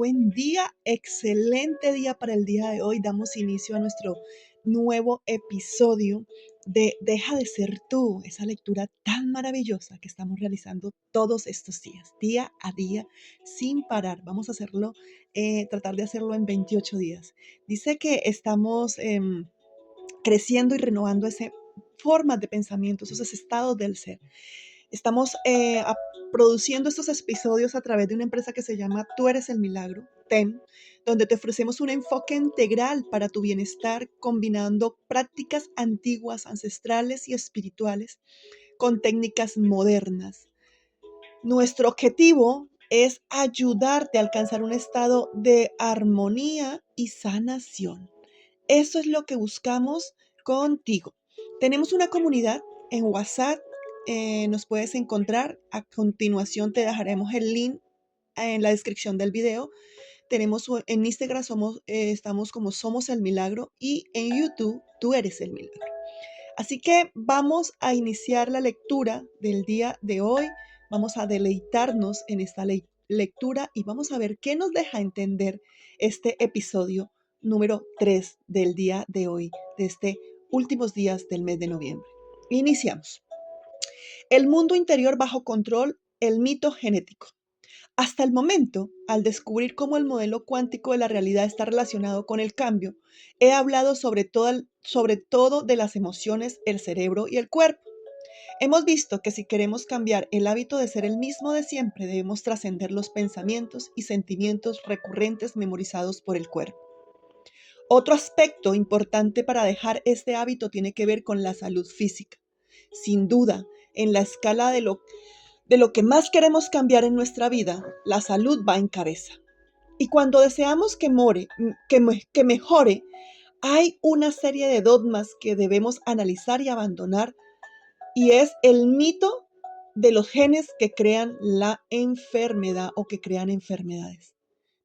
buen día, excelente día para el día de hoy. Damos inicio a nuestro nuevo episodio de Deja de ser tú, esa lectura tan maravillosa que estamos realizando todos estos días, día a día, sin parar. Vamos a hacerlo, tratar de hacerlo en 28 días. Dice que estamos creciendo y renovando ese formas de pensamientos, esos estados del ser. Estamos produciendo estos episodios a través de una empresa que se llama Tú eres el milagro, TEM, donde te ofrecemos un enfoque integral para tu bienestar, combinando prácticas antiguas, ancestrales y espirituales con técnicas modernas. Nuestro objetivo es ayudarte a alcanzar un estado de armonía y sanación. Eso es lo que buscamos contigo. Tenemos una comunidad en WhatsApp, nos puedes encontrar. A continuación te dejaremos el link en la descripción del video. Tenemos en Instagram estamos como Somos el Milagro y en YouTube Tú eres el Milagro. Así que vamos a iniciar la lectura del día de hoy. Vamos a deleitarnos en esta lectura y vamos a ver qué nos deja entender este episodio número 3 del día de hoy, de este últimos días del mes de noviembre. Iniciamos. El mundo interior bajo control, el mito genético. Hasta el momento, al descubrir cómo el modelo cuántico de la realidad está relacionado con el cambio, he hablado sobre todo de las emociones, el cerebro y el cuerpo. Hemos visto que si queremos cambiar el hábito de ser el mismo de siempre, debemos trascender los pensamientos y sentimientos recurrentes memorizados por el cuerpo. Otro aspecto importante para dejar este hábito tiene que ver con la salud física. Sin duda, en la escala de lo que más queremos cambiar en nuestra vida, la salud va en cabeza. Y cuando deseamos que mejore, hay una serie de dogmas que debemos analizar y abandonar, y es el mito de los genes que crean la enfermedad o que crean enfermedades.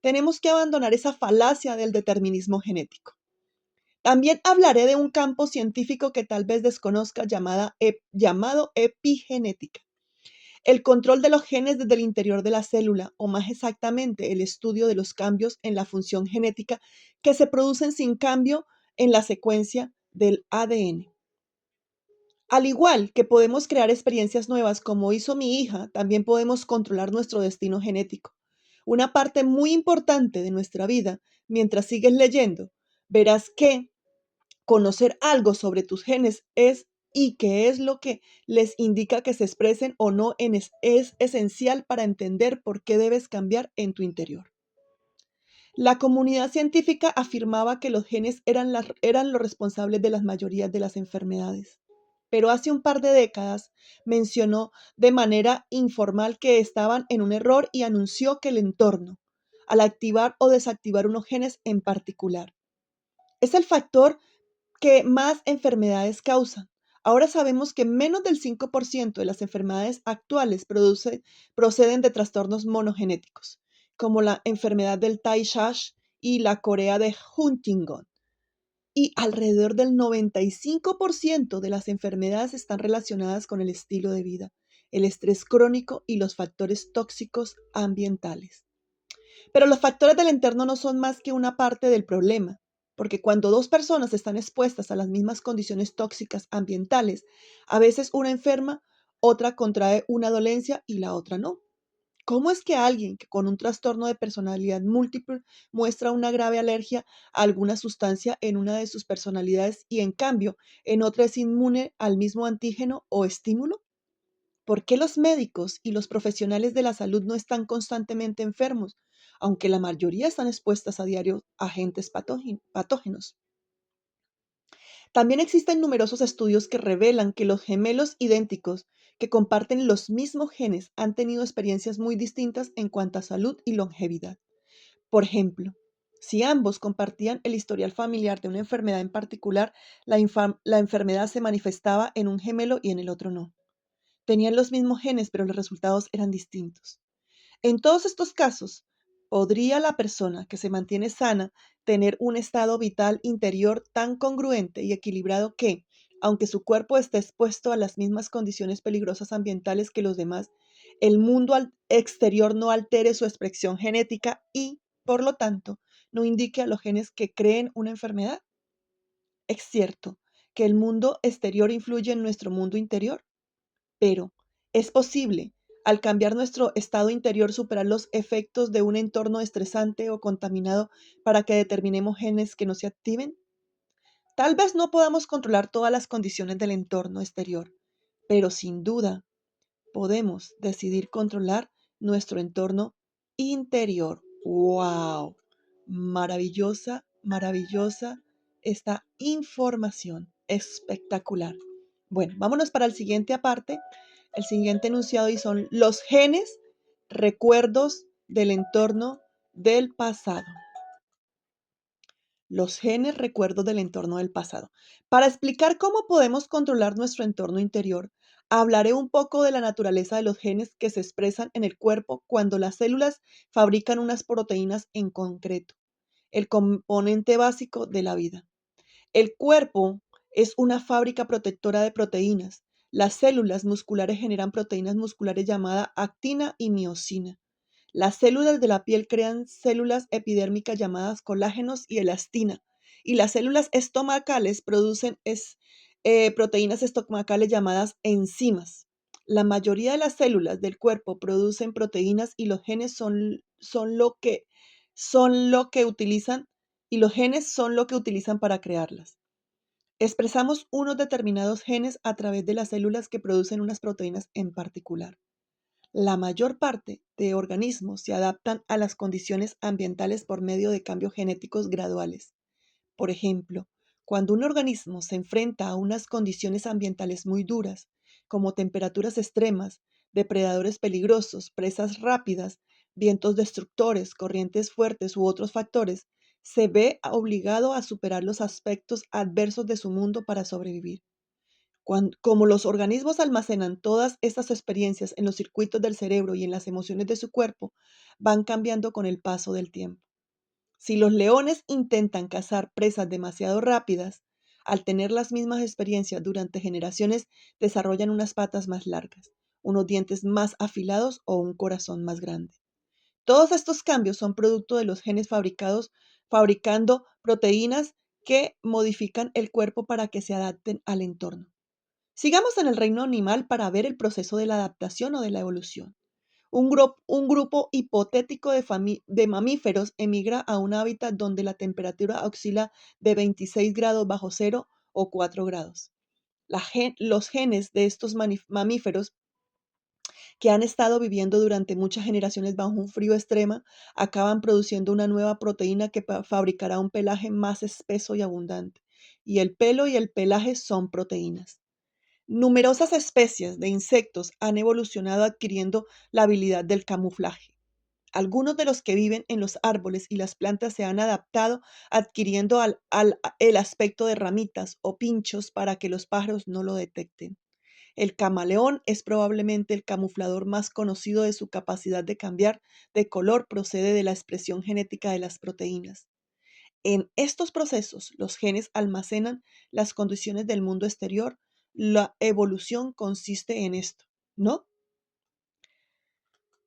Tenemos que abandonar esa falacia del determinismo genético. También hablaré de un campo científico que tal vez desconozca llamado epigenética. El control de los genes desde el interior de la célula, o más exactamente, el estudio de los cambios en la función genética que se producen sin cambio en la secuencia del ADN. Al igual que podemos crear experiencias nuevas como hizo mi hija, también podemos controlar nuestro destino genético. Una parte muy importante de nuestra vida, mientras sigues leyendo, verás que conocer algo sobre tus genes es y qué es lo que les indica que se expresen o no es esencial para entender por qué debes cambiar en tu interior. La comunidad científica afirmaba que los genes eran los responsables de la mayoría de las enfermedades. Pero hace un par de décadas mencionó de manera informal que estaban en un error y anunció que el entorno, al activar o desactivar unos genes en particular, es el factor que más enfermedades causan. Ahora sabemos que menos del 5% de las enfermedades actuales proceden de trastornos monogenéticos, como la enfermedad del Tay-Sachs y la corea de Huntington. Y alrededor del 95% de las enfermedades están relacionadas con el estilo de vida, el estrés crónico y los factores tóxicos ambientales. Pero los factores del entorno no son más que una parte del problema, porque cuando dos personas están expuestas a las mismas condiciones tóxicas ambientales, a veces una enferma, otra contrae una dolencia y la otra no. ¿Cómo es que alguien que con un trastorno de personalidad múltiple muestra una grave alergia a alguna sustancia en una de sus personalidades y en cambio en otra es inmune al mismo antígeno o estímulo? ¿Por qué los médicos y los profesionales de la salud no están constantemente enfermos, aunque la mayoría están expuestas a diario a agentes patógenos? También existen numerosos estudios que revelan que los gemelos idénticos que comparten los mismos genes han tenido experiencias muy distintas en cuanto a salud y longevidad. Por ejemplo, si ambos compartían el historial familiar de una enfermedad en particular, la enfermedad se manifestaba en un gemelo y en el otro no. Tenían los mismos genes, pero los resultados eran distintos. En todos estos casos, ¿podría la persona que se mantiene sana tener un estado vital interior tan congruente y equilibrado que, aunque su cuerpo esté expuesto a las mismas condiciones peligrosas ambientales que los demás, el mundo exterior no altere su expresión genética y por lo tanto, no indique a los genes que creen una enfermedad. Es cierto que el mundo exterior influye en nuestro mundo interior, pero es posible, al cambiar nuestro estado interior, superar los efectos de un entorno estresante o contaminado para que determinemos genes que no se activen. Tal vez no podamos controlar todas las condiciones del entorno exterior, pero sin duda podemos decidir controlar nuestro entorno interior. ¡Wow! Maravillosa, maravillosa esta información. Espectacular. Bueno, vámonos para el siguiente aparte, el siguiente enunciado y son los genes, recuerdos del entorno del pasado. Los genes recuerdos del entorno del pasado. Para explicar cómo podemos controlar nuestro entorno interior, hablaré un poco de la naturaleza de los genes que se expresan en el cuerpo cuando las células fabrican unas proteínas en concreto, el componente básico de la vida. El cuerpo es una fábrica protectora de proteínas. Las células musculares generan proteínas musculares llamadas actina y miosina. Las células de la piel crean células epidérmicas llamadas colágenos y elastina, y las células estomacales producen proteínas estomacales llamadas enzimas. La mayoría de las células del cuerpo producen proteínas y los genes son lo que utilizan y los genes son lo que utilizan para crearlas. Expresamos unos determinados genes a través de las células que producen unas proteínas en particular. La mayor parte de organismos se adaptan a las condiciones ambientales por medio de cambios genéticos graduales. Por ejemplo, cuando un organismo se enfrenta a unas condiciones ambientales muy duras, como temperaturas extremas, depredadores peligrosos, presas rápidas, vientos destructores, corrientes fuertes u otros factores, se ve obligado a superar los aspectos adversos de su mundo para sobrevivir. Como los organismos almacenan todas estas experiencias en los circuitos del cerebro y en las emociones de su cuerpo, van cambiando con el paso del tiempo. Si los leones intentan cazar presas demasiado rápidas, al tener las mismas experiencias durante generaciones, desarrollan unas patas más largas, unos dientes más afilados o un corazón más grande. Todos estos cambios son producto de los genes fabricando proteínas que modifican el cuerpo para que se adapten al entorno. Sigamos en el reino animal para ver el proceso de la adaptación o de la evolución. Un grupo hipotético de mamíferos emigra a un hábitat donde la temperatura oscila de 26 grados bajo cero o 4 grados. Los genes de estos mamíferos que han estado viviendo durante muchas generaciones bajo un frío extremo acaban produciendo una nueva proteína que fabricará un pelaje más espeso y abundante. Y el pelo y el pelaje son proteínas. Numerosas especies de insectos han evolucionado adquiriendo la habilidad del camuflaje. Algunos de los que viven en los árboles y las plantas se han adaptado adquiriendo el aspecto de ramitas o pinchos para que los pájaros no lo detecten. El camaleón es probablemente el camuflador más conocido de su capacidad de cambiar de color procede de la expresión genética de las proteínas. En estos procesos, los genes almacenan las condiciones del mundo exterior. La evolución consiste en esto, ¿no?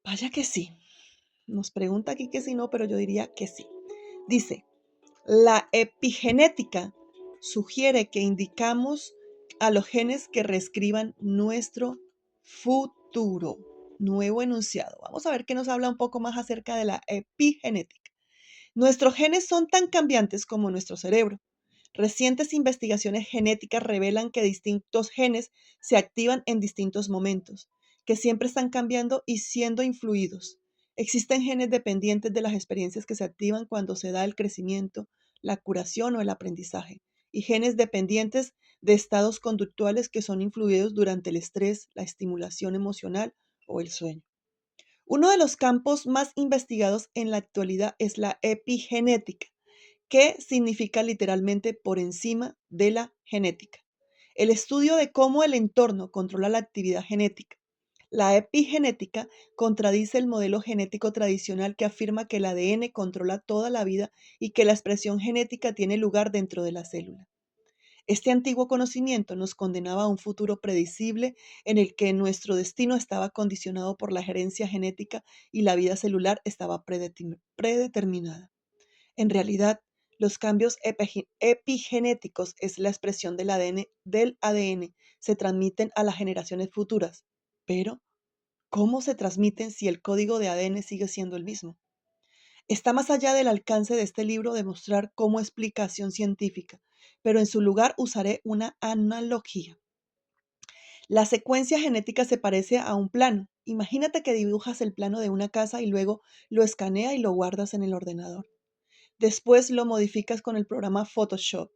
Vaya que sí. Nos pregunta aquí que sí, no, pero yo diría que sí. Dice, la epigenética sugiere que indicamos a los genes que reescriban nuestro futuro. Nuevo enunciado. Vamos a ver qué nos habla un poco más acerca de la epigenética. Nuestros genes son tan cambiantes como nuestro cerebro. Recientes investigaciones genéticas revelan que distintos genes se activan en distintos momentos, que siempre están cambiando y siendo influidos. Existen genes dependientes de las experiencias que se activan cuando se da el crecimiento, la curación o el aprendizaje, y genes dependientes de estados conductuales que son influidos durante el estrés, la estimulación emocional o el sueño. Uno de los campos más investigados en la actualidad es la epigenética, que significa literalmente por encima de la genética. El estudio de cómo el entorno controla la actividad genética. La epigenética contradice el modelo genético tradicional que afirma que el ADN controla toda la vida y que la expresión genética tiene lugar dentro de la célula. Este antiguo conocimiento nos condenaba a un futuro predecible en el que nuestro destino estaba condicionado por la herencia genética y la vida celular estaba predeterminada. En realidad, los cambios epigenéticos es la expresión del ADN, se transmiten a las generaciones futuras. Pero, ¿cómo se transmiten si el código de ADN sigue siendo el mismo? Está más allá del alcance de este libro demostrar cómo explicación científica, pero en su lugar usaré una analogía. La secuencia genética se parece a un plano. Imagínate que dibujas el plano de una casa y luego lo escaneas y lo guardas en el ordenador. Después lo modificas con el programa Photoshop,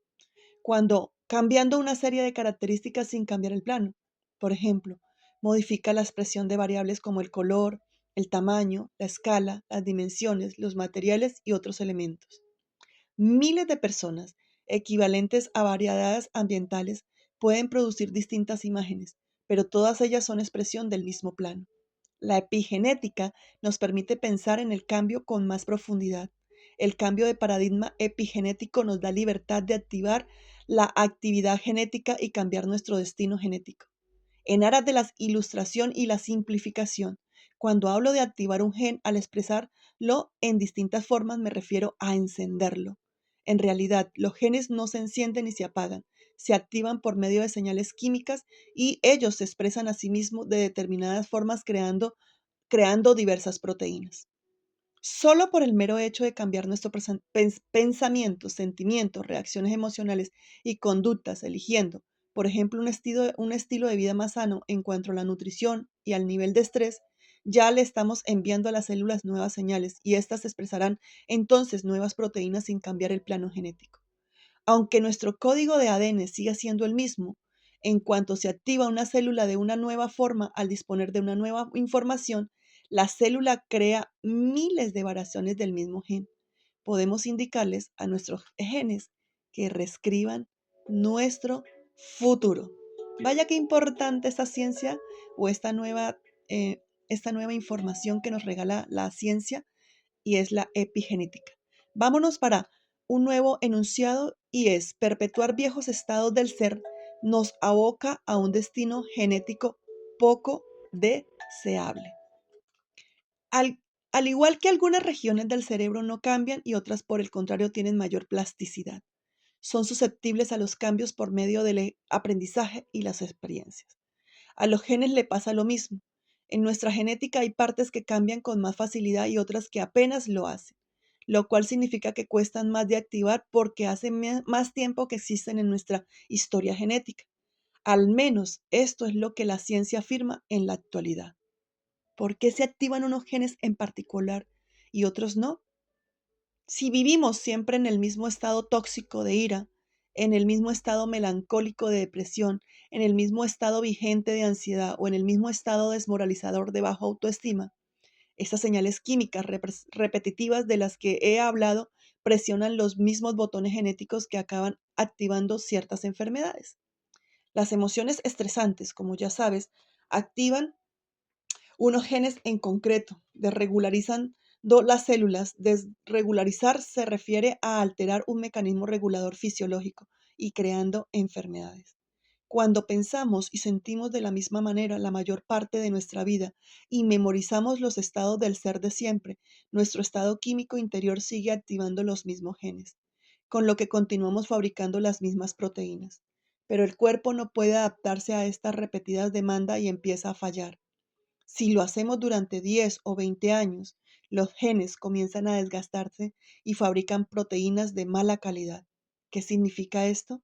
cuando cambiando una serie de características sin cambiar el plano. Por ejemplo, modifica la expresión de variables como el color, el tamaño, la escala, las dimensiones, los materiales y otros elementos. Miles de personas equivalentes a variedades ambientales pueden producir distintas imágenes, pero todas ellas son expresión del mismo plano. La epigenética nos permite pensar en el cambio con más profundidad. El cambio de paradigma epigenético nos da libertad de activar la actividad genética y cambiar nuestro destino genético. En aras de la ilustración y la simplificación, cuando hablo de activar un gen al expresarlo en distintas formas me refiero a encenderlo. En realidad, los genes no se encienden ni se apagan, se activan por medio de señales químicas y ellos se expresan a sí mismos de determinadas formas creando diversas proteínas. Solo por el mero hecho de cambiar nuestros pensamientos, sentimientos, reacciones emocionales y conductas, eligiendo, por ejemplo, un estilo de vida más sano en cuanto a la nutrición y al nivel de estrés, ya le estamos enviando a las células nuevas señales y éstas expresarán entonces nuevas proteínas sin cambiar el plano genético. Aunque nuestro código de ADN siga siendo el mismo, en cuanto se activa una célula de una nueva forma al disponer de una nueva información, la célula crea miles de variaciones del mismo gen. Podemos indicarles a nuestros genes que reescriban nuestro futuro. Vaya qué importante esta ciencia o esta nueva información que nos regala la ciencia y es la epigenética. Vámonos para un nuevo enunciado y es perpetuar viejos estados del ser nos aboca a un destino genético poco deseable. Al, al igual que algunas regiones del cerebro no cambian y otras por el contrario tienen mayor plasticidad, son susceptibles a los cambios por medio del aprendizaje y las experiencias. A los genes le pasa lo mismo. En nuestra genética hay partes que cambian con más facilidad y otras que apenas lo hacen, lo cual significa que cuestan más de activar porque hace más tiempo que existen en nuestra historia genética. Al menos esto es lo que la ciencia afirma en la actualidad. ¿Por qué se activan unos genes en particular y otros no? Si vivimos siempre en el mismo estado tóxico de ira, en el mismo estado melancólico de depresión, en el mismo estado vigente de ansiedad o en el mismo estado desmoralizador de baja autoestima, estas señales químicas repetitivas de las que he hablado presionan los mismos botones genéticos que acaban activando ciertas enfermedades. Las emociones estresantes, como ya sabes, activan unos genes en concreto, desregularizan las células. Desregularizar se refiere a alterar un mecanismo regulador fisiológico y creando enfermedades. Cuando pensamos y sentimos de la misma manera la mayor parte de nuestra vida y memorizamos los estados del ser de siempre, nuestro estado químico interior sigue activando los mismos genes, con lo que continuamos fabricando las mismas proteínas. Pero el cuerpo no puede adaptarse a estas repetidas demandas y empieza a fallar. Si lo hacemos durante 10 o 20 años, los genes comienzan a desgastarse y fabrican proteínas de mala calidad. ¿Qué significa esto?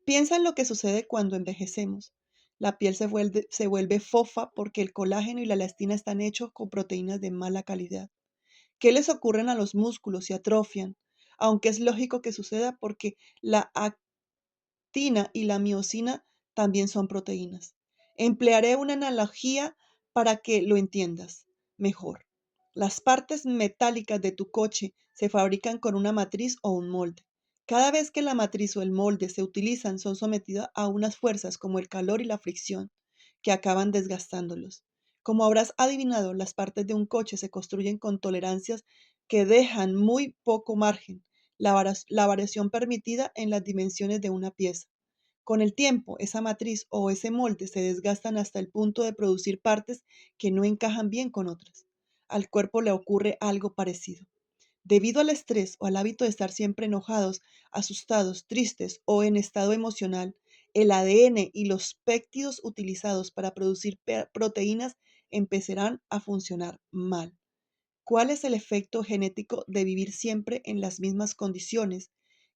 Piensa en lo que sucede cuando envejecemos. La piel se vuelve fofa porque el colágeno y la elastina están hechos con proteínas de mala calidad. ¿Qué les ocurren a los músculos? Se atrofian, aunque es lógico que suceda porque la actina y la miosina también son proteínas. Emplearé una analogía para que lo entiendas mejor. Las partes metálicas de tu coche se fabrican con una matriz o un molde. Cada vez que la matriz o el molde se utilizan, son sometidas a unas fuerzas como el calor y la fricción, que acaban desgastándolos. Como habrás adivinado, las partes de un coche se construyen con tolerancias que dejan muy poco margen, la variación permitida en las dimensiones de una pieza. Con el tiempo, esa matriz o ese molde se desgastan hasta el punto de producir partes que no encajan bien con otras. Al cuerpo le ocurre algo parecido. Debido al estrés o al hábito de estar siempre enojados, asustados, tristes o en estado emocional, el ADN y los péptidos utilizados para producir proteínas empezarán a funcionar mal. ¿Cuál es el efecto genético de vivir siempre en las mismas condiciones,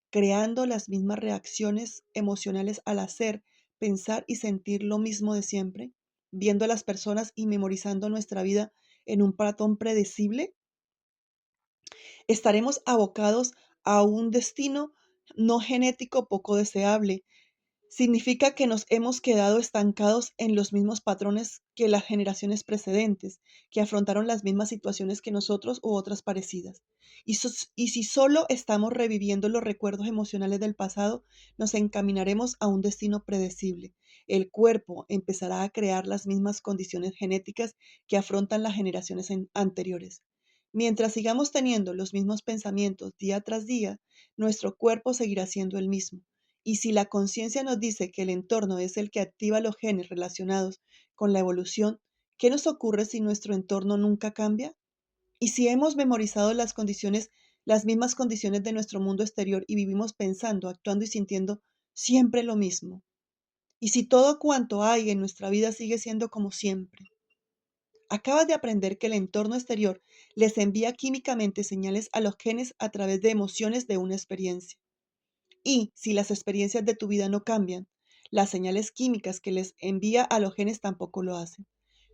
creando las mismas reacciones emocionales al hacer, pensar y sentir lo mismo de siempre, viendo a las personas y memorizando nuestra vida en un patrón predecible? Estaremos abocados a un destino no genético poco deseable. Significa que nos hemos quedado estancados en los mismos patrones que las generaciones precedentes, que afrontaron las mismas situaciones que nosotros u otras parecidas. Y si solo estamos reviviendo los recuerdos emocionales del pasado, nos encaminaremos a un destino predecible. El cuerpo empezará a crear las mismas condiciones genéticas que afrontan las generaciones anteriores. Mientras sigamos teniendo los mismos pensamientos día tras día, nuestro cuerpo seguirá siendo el mismo. Y si la conciencia nos dice que el entorno es el que activa los genes relacionados con la evolución, ¿qué nos ocurre si nuestro entorno nunca cambia? Y si hemos memorizado las mismas condiciones de nuestro mundo exterior y vivimos pensando, actuando y sintiendo siempre lo mismo. Y si todo cuanto hay en nuestra vida sigue siendo como siempre. Acabas de aprender que el entorno exterior les envía químicamente señales a los genes a través de emociones de una experiencia. Y si las experiencias de tu vida no cambian, las señales químicas que les envía a los genes tampoco lo hacen.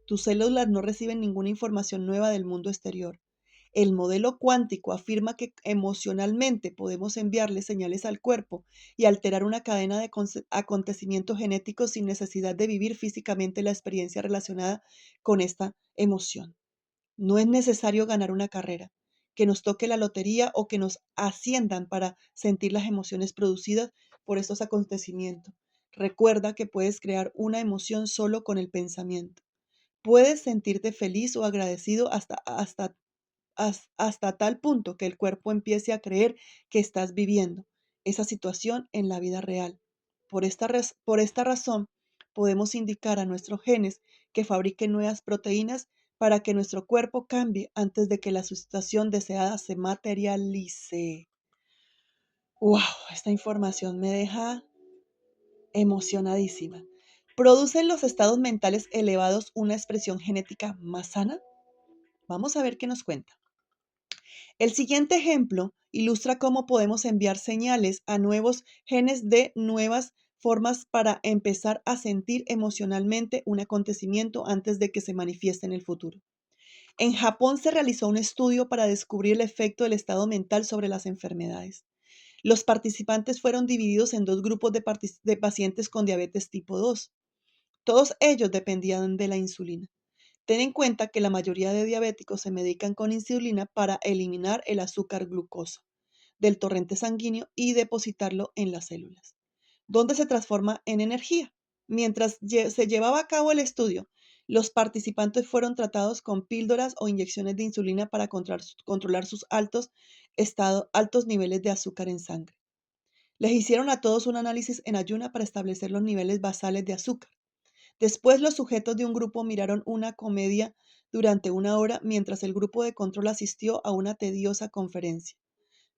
Tus células no reciben ninguna información nueva del mundo exterior. El modelo cuántico afirma que emocionalmente podemos enviarle señales al cuerpo y alterar una cadena de acontecimientos genéticos sin necesidad de vivir físicamente la experiencia relacionada con esta emoción. No es necesario ganar una carrera, que nos toque la lotería o que nos asciendan para sentir las emociones producidas por estos acontecimientos. Recuerda que puedes crear una emoción solo con el pensamiento. Puedes sentirte feliz o agradecido hasta tal punto que el cuerpo empiece a creer que estás viviendo esa situación en la vida real. Por esta razón, podemos indicar a nuestros genes que fabriquen nuevas proteínas para que nuestro cuerpo cambie antes de que la situación deseada se materialice. ¡Wow! Esta información me deja emocionadísima. ¿Producen los estados mentales elevados una expresión genética más sana? Vamos a ver qué nos cuenta. El siguiente ejemplo ilustra cómo podemos enviar señales a nuevos genes de nuevas formas para empezar a sentir emocionalmente un acontecimiento antes de que se manifieste en el futuro. En Japón se realizó un estudio para descubrir el efecto del estado mental sobre las enfermedades. Los participantes fueron divididos en dos grupos de pacientes con diabetes tipo 2. Todos ellos dependían de la insulina. Ten en cuenta que la mayoría de diabéticos se medican con insulina para eliminar el azúcar glucosa del torrente sanguíneo y depositarlo en las células, donde se transforma en energía. Mientras se llevaba a cabo el estudio, los participantes fueron tratados con píldoras o inyecciones de insulina para controlar sus altos niveles de azúcar en sangre. Les hicieron a todos un análisis en ayuna para establecer los niveles basales de azúcar. Después los sujetos de un grupo miraron una comedia durante una hora mientras el grupo de control asistió a una tediosa conferencia.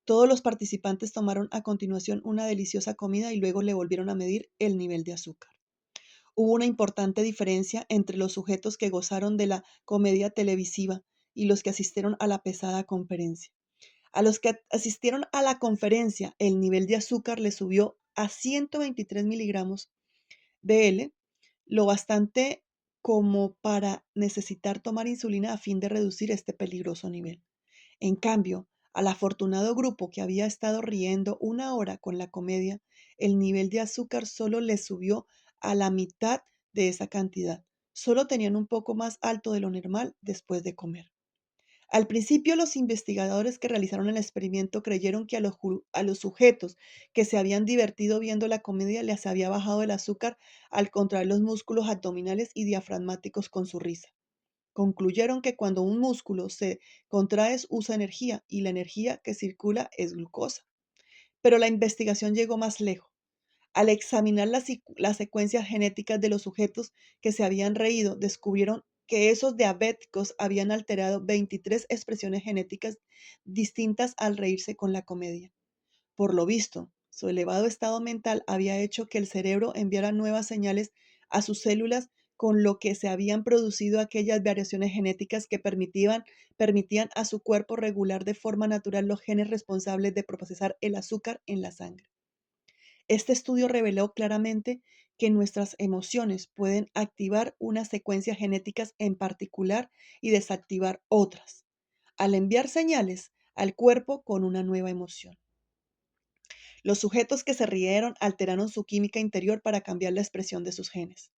Todos los participantes tomaron a continuación una deliciosa comida y luego le volvieron a medir el nivel de azúcar. Hubo una importante diferencia entre los sujetos que gozaron de la comedia televisiva y los que asistieron a la pesada conferencia. A los que asistieron a la conferencia, el nivel de azúcar le subió a 123 miligramos de L, lo bastante como para necesitar tomar insulina a fin de reducir este peligroso nivel. En cambio, al afortunado grupo que había estado riendo una hora con la comedia, el nivel de azúcar solo les subió a la mitad de esa cantidad. Solo tenían un poco más alto de lo normal después de comer. Al principio, los investigadores que realizaron el experimento creyeron que a los sujetos que se habían divertido viendo la comedia les había bajado el azúcar al contraer los músculos abdominales y diafragmáticos con su risa. Concluyeron que cuando un músculo se contrae usa energía y la energía que circula es glucosa. Pero la investigación llegó más lejos. Al examinar las secuencias genéticas de los sujetos que se habían reído, descubrieron que esos diabéticos habían alterado 23 expresiones genéticas distintas al reírse con la comedia. Por lo visto, su elevado estado mental había hecho que el cerebro enviara nuevas señales a sus células, con lo que se habían producido aquellas variaciones genéticas que permitían a su cuerpo regular de forma natural los genes responsables de procesar el azúcar en la sangre. Este estudio reveló claramente que nuestras emociones pueden activar unas secuencias genéticas en particular y desactivar otras, al enviar señales al cuerpo con una nueva emoción. Los sujetos que se rieron alteraron su química interior para cambiar la expresión de sus genes.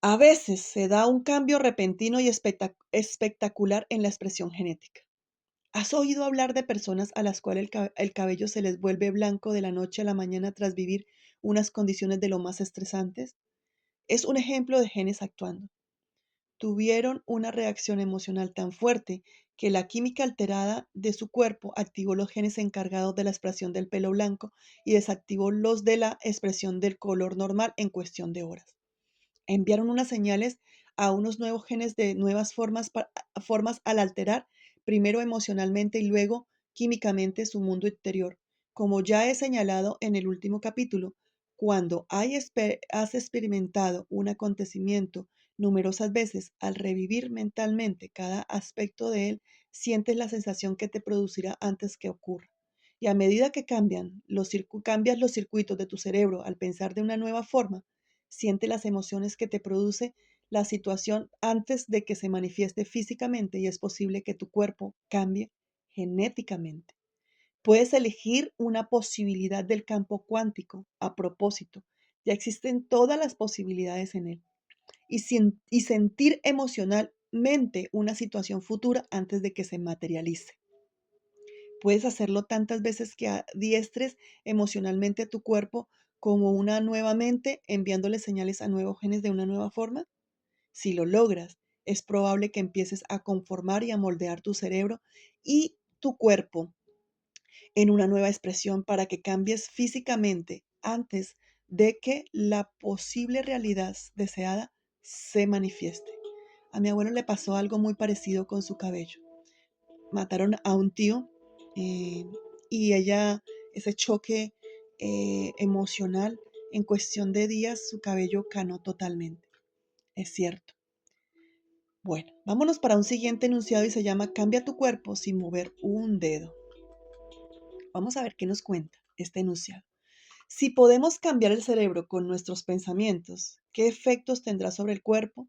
A veces se da un cambio repentino y espectacular en la expresión genética. ¿Has oído hablar de personas a las cuales el cabello se les vuelve blanco de la noche a la mañana tras vivir unas condiciones de lo más estresantes? Es un ejemplo de genes actuando. Tuvieron una reacción emocional tan fuerte que la química alterada de su cuerpo activó los genes encargados de la expresión del pelo blanco y desactivó los de la expresión del color normal en cuestión de horas. Enviaron unas señales a unos nuevos genes de nuevas formas al alterar, primero emocionalmente y luego químicamente, su mundo interior. Como ya he señalado en el último capítulo, cuando has experimentado un acontecimiento numerosas veces, al revivir mentalmente cada aspecto de él, sientes la sensación que te producirá antes que ocurra. Y a medida que cambias los circuitos de tu cerebro al pensar de una nueva forma, siente las emociones que te produce la situación antes de que se manifieste físicamente, y es posible que tu cuerpo cambie genéticamente. Puedes elegir una posibilidad del campo cuántico. A propósito, ya existen todas las posibilidades en él. Y sentir emocionalmente una situación futura antes de que se materialice. Puedes hacerlo tantas veces que adiestres emocionalmente a tu cuerpo como una nueva mente, enviándole señales a nuevos genes de una nueva forma. Si lo logras, es probable que empieces a conformar y a moldear tu cerebro y tu cuerpo en una nueva expresión para que cambies físicamente antes de que la posible realidad deseada se manifieste. A mi abuelo le pasó algo muy parecido con su cabello. Mataron a un tío, eh, y ese choque emocional, en cuestión de días, su cabello canó totalmente. Es cierto. Bueno, vámonos para un siguiente enunciado y se llama Cambia tu cuerpo sin mover un dedo. Vamos a ver qué nos cuenta este enunciado. Si podemos cambiar el cerebro con nuestros pensamientos, ¿qué efectos tendrá sobre el cuerpo?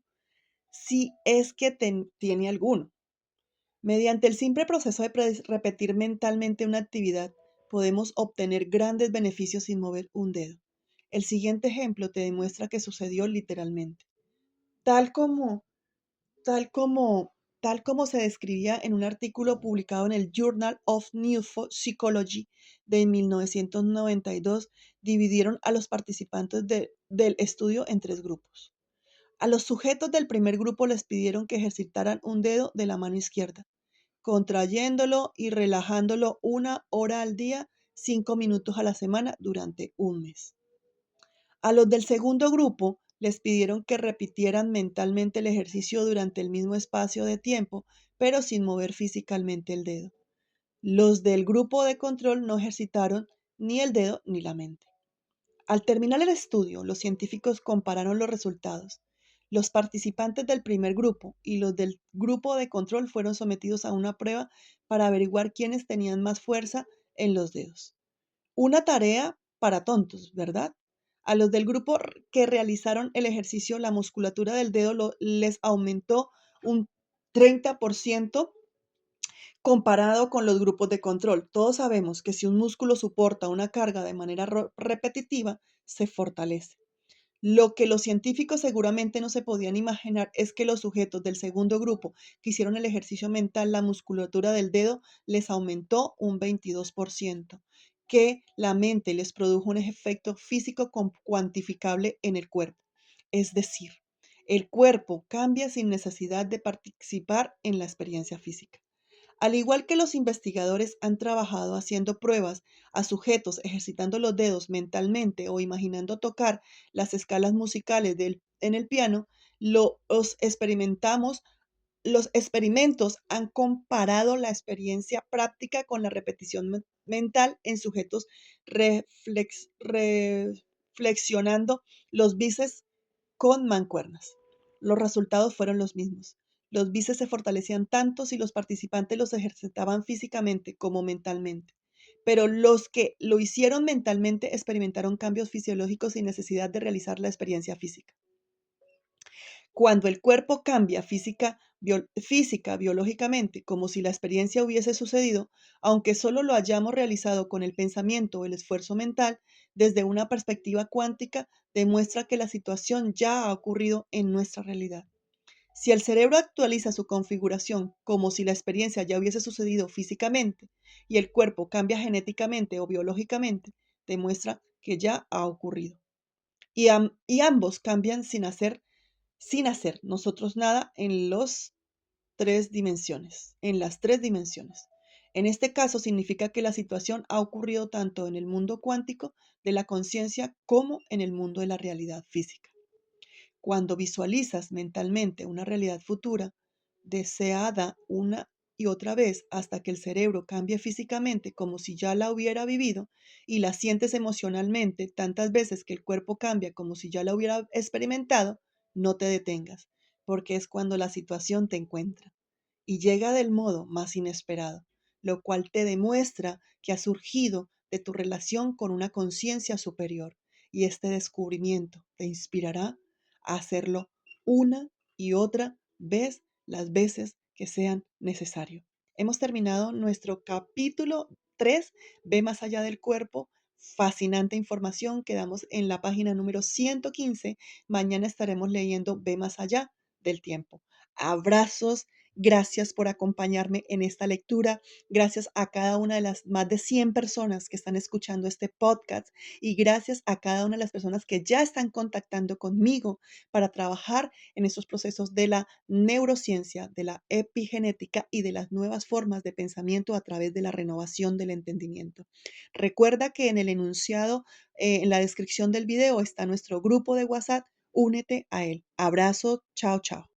Si es que tiene alguno. Mediante el simple proceso de repetir mentalmente una actividad, podemos obtener grandes beneficios sin mover un dedo. El siguiente ejemplo te demuestra que sucedió literalmente. Tal como, tal como, tal como se describía en un artículo publicado en el Journal of Neuropsychology de 1992, dividieron a los participantes del estudio en tres grupos. A los sujetos del primer grupo les pidieron que ejercitaran un dedo de la mano izquierda, contrayéndolo y relajándolo 1 hora al día, 5 minutos a la semana durante un mes. A los del segundo grupo les pidieron que repitieran mentalmente el ejercicio durante el mismo espacio de tiempo, pero sin mover físicamente el dedo. Los del grupo de control no ejercitaron ni el dedo ni la mente. Al terminar el estudio, los científicos compararon los resultados. Los participantes del primer grupo y los del grupo de control fueron sometidos a una prueba para averiguar quiénes tenían más fuerza en los dedos. Una tarea para tontos, ¿verdad? A los del grupo que realizaron el ejercicio, la musculatura del dedo les aumentó un 30% comparado con los grupos de control. Todos sabemos que si un músculo soporta una carga de manera repetitiva, se fortalece. Lo que los científicos seguramente no se podían imaginar es que los sujetos del segundo grupo que hicieron el ejercicio mental, la musculatura del dedo les aumentó un 22%, que la mente les produjo un efecto físico cuantificable en el cuerpo. Es decir, el cuerpo cambia sin necesidad de participar en la experiencia física. Al igual que los investigadores han trabajado haciendo pruebas a sujetos ejercitando los dedos mentalmente o imaginando tocar las escalas musicales en el piano, los experimentamos los experimentos han comparado la experiencia práctica con la repetición mental en sujetos reflexionando los bíceps con mancuernas. Los resultados fueron los mismos. Los bíceps se fortalecían tanto si los participantes los ejercitaban físicamente como mentalmente. Pero los que lo hicieron mentalmente experimentaron cambios fisiológicos sin necesidad de realizar la experiencia física. Cuando el cuerpo cambia física, biológicamente, como si la experiencia hubiese sucedido, aunque solo lo hayamos realizado con el pensamiento o el esfuerzo mental, desde una perspectiva cuántica, demuestra que la situación ya ha ocurrido en nuestra realidad. Si el cerebro actualiza su configuración como si la experiencia ya hubiese sucedido físicamente y el cuerpo cambia genéticamente o biológicamente, demuestra que ya ha ocurrido. Y ambos cambian sin hacer nosotros nada en las tres dimensiones. En este caso significa que la situación ha ocurrido tanto en el mundo cuántico de la conciencia como en el mundo de la realidad física. Cuando visualizas mentalmente una realidad futura, deseada una y otra vez hasta que el cerebro cambie físicamente como si ya la hubiera vivido y la sientes emocionalmente tantas veces que el cuerpo cambia como si ya la hubiera experimentado, no te detengas, porque es cuando la situación te encuentra y llega del modo más inesperado, lo cual te demuestra que ha surgido de tu relación con una conciencia superior y este descubrimiento te inspirará a hacerlo una y otra vez las veces que sean necesario. Hemos terminado nuestro capítulo 3. Ve más allá del cuerpo. Fascinante información. Quedamos en la página número 115. Mañana estaremos leyendo Ve más allá del tiempo. Abrazos. Gracias por acompañarme en esta lectura. Gracias a cada una de las más de 100 personas que están escuchando este podcast y gracias a cada una de las personas que ya están contactando conmigo para trabajar en estos procesos de la neurociencia, de la epigenética y de las nuevas formas de pensamiento a través de la renovación del entendimiento. Recuerda que en el enunciado, en la descripción del video está nuestro grupo de WhatsApp. Únete a él. Abrazo. Chao, chao.